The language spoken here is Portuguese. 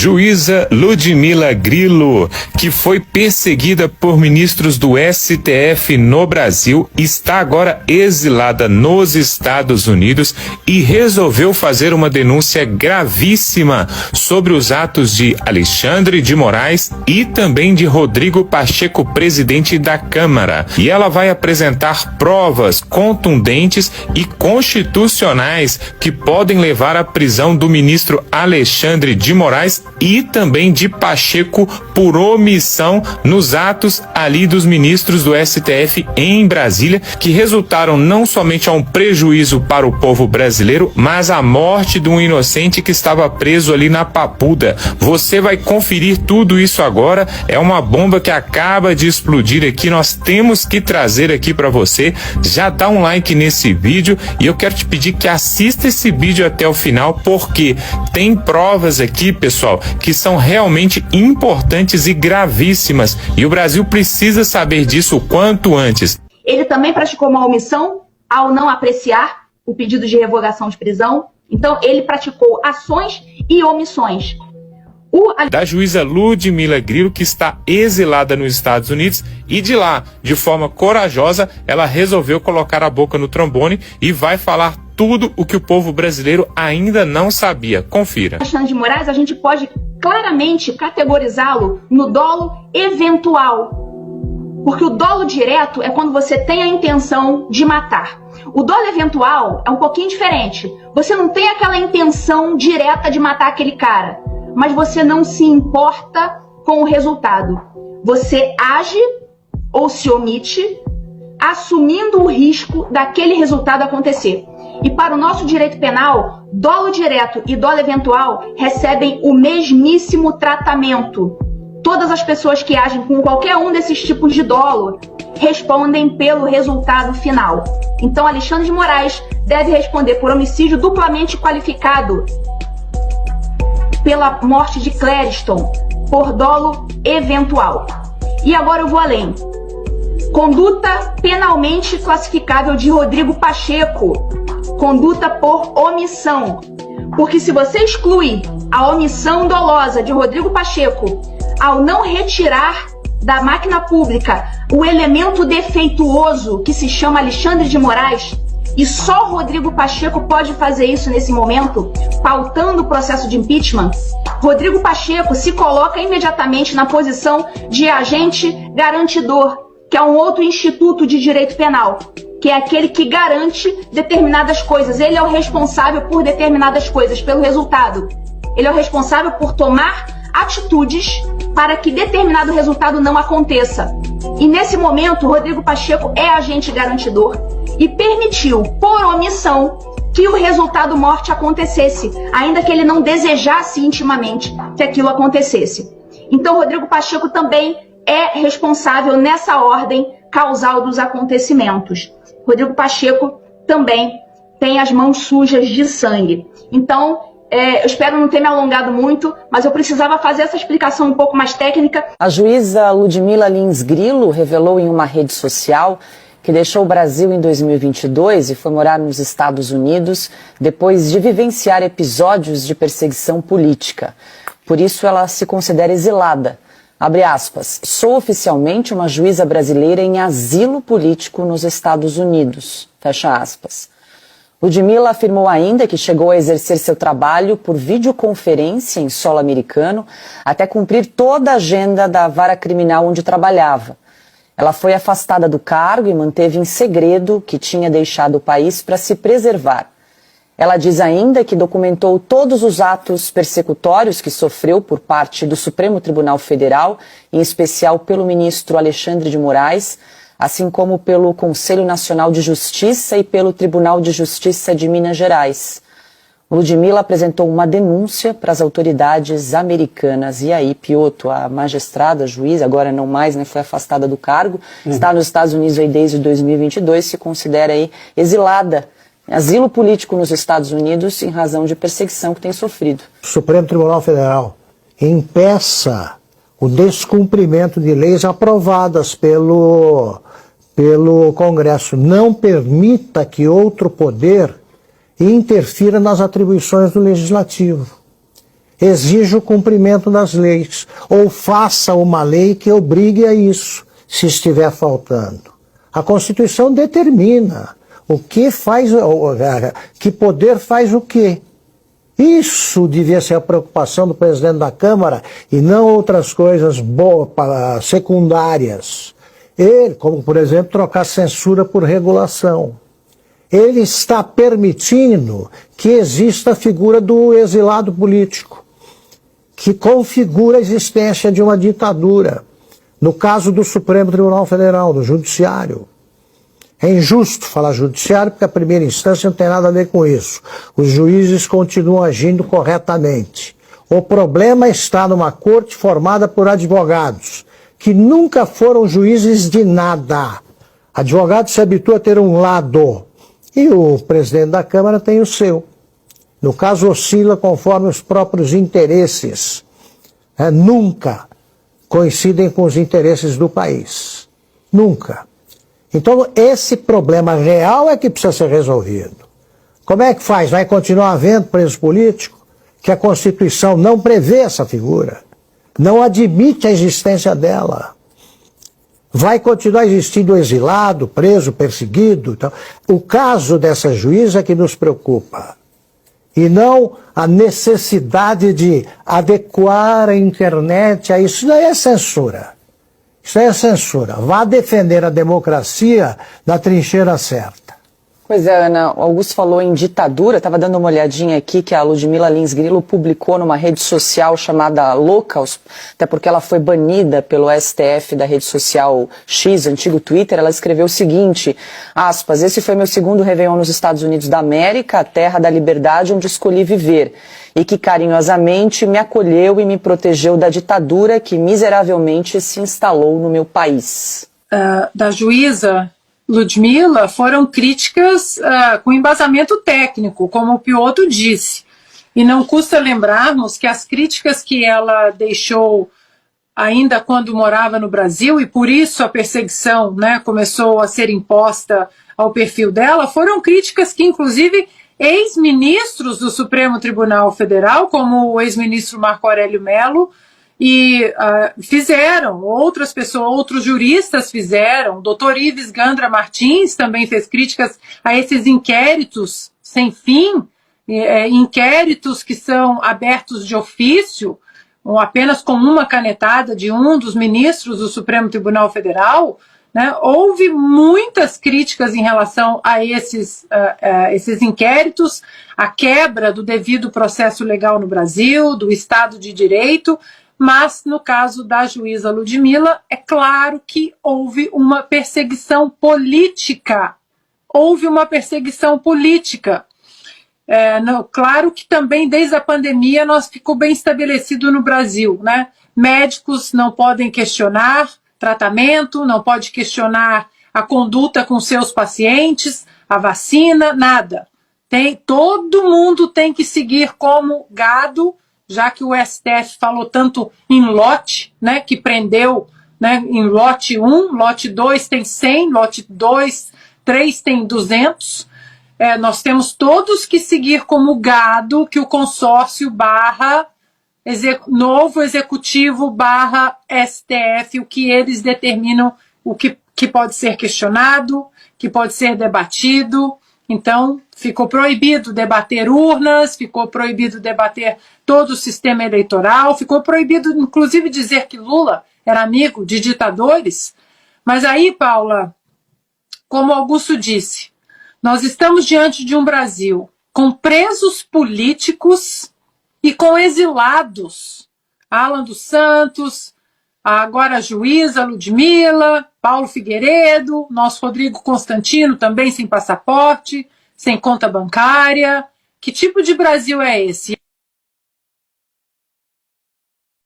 Juíza Ludmila Grillo, que foi perseguida por ministros do STF no Brasil, está agora exilada nos Estados Unidos e resolveu fazer uma denúncia gravíssima sobre os atos de Alexandre de Moraes e também de Rodrigo Pacheco, presidente da Câmara. E ela vai apresentar provas contundentes e constitucionais que podem levar à prisão do ministro Alexandre de Moraes e também de Pacheco por omissão nos atos ali dos ministros do STF em Brasília, que resultaram não somente a um prejuízo para o povo brasileiro, mas à morte de um inocente que estava preso ali na Papuda. Você vai conferir tudo isso agora, é uma bomba que acaba de explodir aqui, nós temos que trazer aqui para você. Já dá um like nesse vídeo e eu quero te pedir que assista esse vídeo até o final, porque tem provas aqui, pessoal, que são realmente importantes e gravíssimas, e o Brasil precisa saber disso o quanto antes. Ele também praticou uma omissão ao não apreciar o pedido de revogação de prisão. Então, ele praticou ações e omissões. Da juíza Ludmila Grillo, que está exilada nos Estados Unidos, e de lá, de forma corajosa, ela resolveu colocar a boca no trombone e vai falar tudo o que o povo brasileiro ainda não sabia. Confira. Alexandre de Moraes, a gente pode claramente categorizá-lo no dolo eventual. Porque o dolo direto é quando você tem a intenção de matar. O dolo eventual é um pouquinho diferente. Você não tem aquela intenção direta de matar aquele cara, mas você não se importa com o resultado. Você age ou se omite, assumindo o risco daquele resultado acontecer. E para o nosso direito penal, dolo direto e dolo eventual recebem o mesmíssimo tratamento. Todas as pessoas que agem com qualquer um desses tipos de dolo respondem pelo resultado final. Então, Alexandre de Moraes deve responder por homicídio duplamente qualificado pela morte de Clériston, por dolo eventual. E agora eu vou além. Conduta penalmente classificável de Rodrigo Pacheco, conduta por omissão. Porque se você exclui a omissão dolosa de Rodrigo Pacheco ao não retirar da máquina pública o elemento defeituoso que se chama Alexandre de Moraes, e só Rodrigo Pacheco pode fazer isso nesse momento, pautando o processo de impeachment, Rodrigo Pacheco se coloca imediatamente na posição de agente garantidor, que é um outro instituto de direito penal, que é aquele que garante determinadas coisas. Ele é o responsável por determinadas coisas, pelo resultado. Ele é o responsável por tomar atitudes para que determinado resultado não aconteça. E nesse momento, Rodrigo Pacheco é agente garantidor e permitiu, por omissão, que o resultado morte acontecesse, ainda que ele não desejasse intimamente que aquilo acontecesse. Então, Rodrigo Pacheco também é responsável nessa ordem causal dos acontecimentos. Rodrigo Pacheco também tem as mãos sujas de sangue. Então, eu espero não ter me alongado muito, mas eu precisava fazer essa explicação um pouco mais técnica. A juíza Ludmila Lins Grillo revelou em uma rede social que deixou o Brasil em 2022 e foi morar nos Estados Unidos depois de vivenciar episódios de perseguição política. Por isso ela se considera exilada. Abre aspas, sou oficialmente uma juíza brasileira em asilo político nos Estados Unidos. Fecha aspas. Ludmila afirmou ainda que chegou a exercer seu trabalho por videoconferência em solo americano até cumprir toda a agenda da vara criminal onde trabalhava. Ela foi afastada do cargo e manteve em segredo que tinha deixado o país para se preservar. Ela diz ainda que documentou todos os atos persecutórios que sofreu por parte do Supremo Tribunal Federal, em especial pelo ministro Alexandre de Moraes, assim como pelo Conselho Nacional de Justiça e pelo Tribunal de Justiça de Minas Gerais. Ludmila apresentou uma denúncia para as autoridades americanas. E aí, Piotto, a magistrada, a juíza, agora não mais, né, foi afastada do cargo, está nos Estados Unidos aí desde 2022, se considera aí exilada, asilo político nos Estados Unidos em razão de perseguição que tem sofrido. O Supremo Tribunal Federal impeça o descumprimento de leis aprovadas pelo Congresso. Não permita que outro poder interfira nas atribuições do Legislativo. exija o cumprimento das leis, ou faça uma lei que obrigue a isso, se estiver faltando. A Constituição determina o que faz, que poder faz o quê. Isso devia ser a preocupação do presidente da Câmara e não outras coisas secundárias. Ele, como por exemplo, trocar censura por regulação. Ele está permitindo que exista a figura do exilado político, que configura a existência de uma ditadura. No caso do Supremo Tribunal Federal, do Judiciário. É injusto falar judiciário porque a primeira instância não tem nada a ver com isso. Os juízes continuam agindo corretamente. O problema está numa corte formada por advogados, que nunca foram juízes de nada. Advogado se habitua a ter um lado, e o presidente da Câmara tem o seu. No caso, oscila conforme os próprios interesses. Nunca coincidem com os interesses do país. Nunca. Então, esse problema real é que precisa ser resolvido. Como é que faz? Vai continuar havendo preso político? Que a Constituição não prevê essa figura. Não admite a existência dela. Vai continuar existindo exilado, preso, perseguido. Então, o caso dessa juíza é que nos preocupa. E não a necessidade de adequar a internet a isso. Isso daí é censura. Isso aí é censura. Vá defender a democracia na trincheira certa. Pois é, Ana, o Augusto falou em ditadura, estava dando uma olhadinha aqui que a Ludmila Lins Grillo publicou numa rede social chamada Locals, até porque ela foi banida pelo STF da rede social X, antigo Twitter. Ela escreveu o seguinte, aspas, esse foi meu segundo Réveillon nos Estados Unidos da América, a terra da liberdade onde escolhi viver, e que carinhosamente me acolheu e me protegeu da ditadura que miseravelmente se instalou no meu país. Da juíza Ludmila foram críticas com embasamento técnico, como o Piotr disse. E não custa lembrarmos que as críticas que ela deixou ainda quando morava no Brasil, e por isso a perseguição, né, começou a ser imposta ao perfil dela, foram críticas que, inclusive, ex-ministros do Supremo Tribunal Federal, como o ex-ministro Marco Aurélio Mello, e fizeram, outras pessoas, outros juristas fizeram, o doutor Ives Gandra Martins também fez críticas a esses inquéritos sem fim, inquéritos que são abertos de ofício, ou apenas com uma canetada de um dos ministros do Supremo Tribunal Federal, né? Houve muitas críticas em relação a esses inquéritos, a quebra do devido processo legal no Brasil, do Estado de Direito, mas no caso da juíza Ludmila, é claro que houve uma perseguição política. Houve uma perseguição política. Claro que também desde a pandemia ficou bem estabelecido no Brasil, né? Médicos não podem questionar tratamento, não pode questionar a conduta com seus pacientes, a vacina, nada. Todo mundo tem que seguir como gado, já que o STF falou tanto em lote, né, que prendeu, né, em lote 1, lote 2 tem 100, lote 2, 3 tem 200. Nós temos todos que seguir como gado que o consórcio novo executivo STF, o que eles determinam, o que pode ser questionado, que pode ser debatido. Então, ficou proibido debater urnas, ficou proibido debater todo o sistema eleitoral, ficou proibido, inclusive, dizer que Lula era amigo de ditadores. Mas aí, Paula, como Augusto disse, nós estamos diante de um Brasil com presos políticos e com exilados. Alan dos Santos, agora a juíza Ludmila, Paulo Figueiredo, nosso Rodrigo Constantino também sem passaporte, sem conta bancária. Que tipo de Brasil é esse?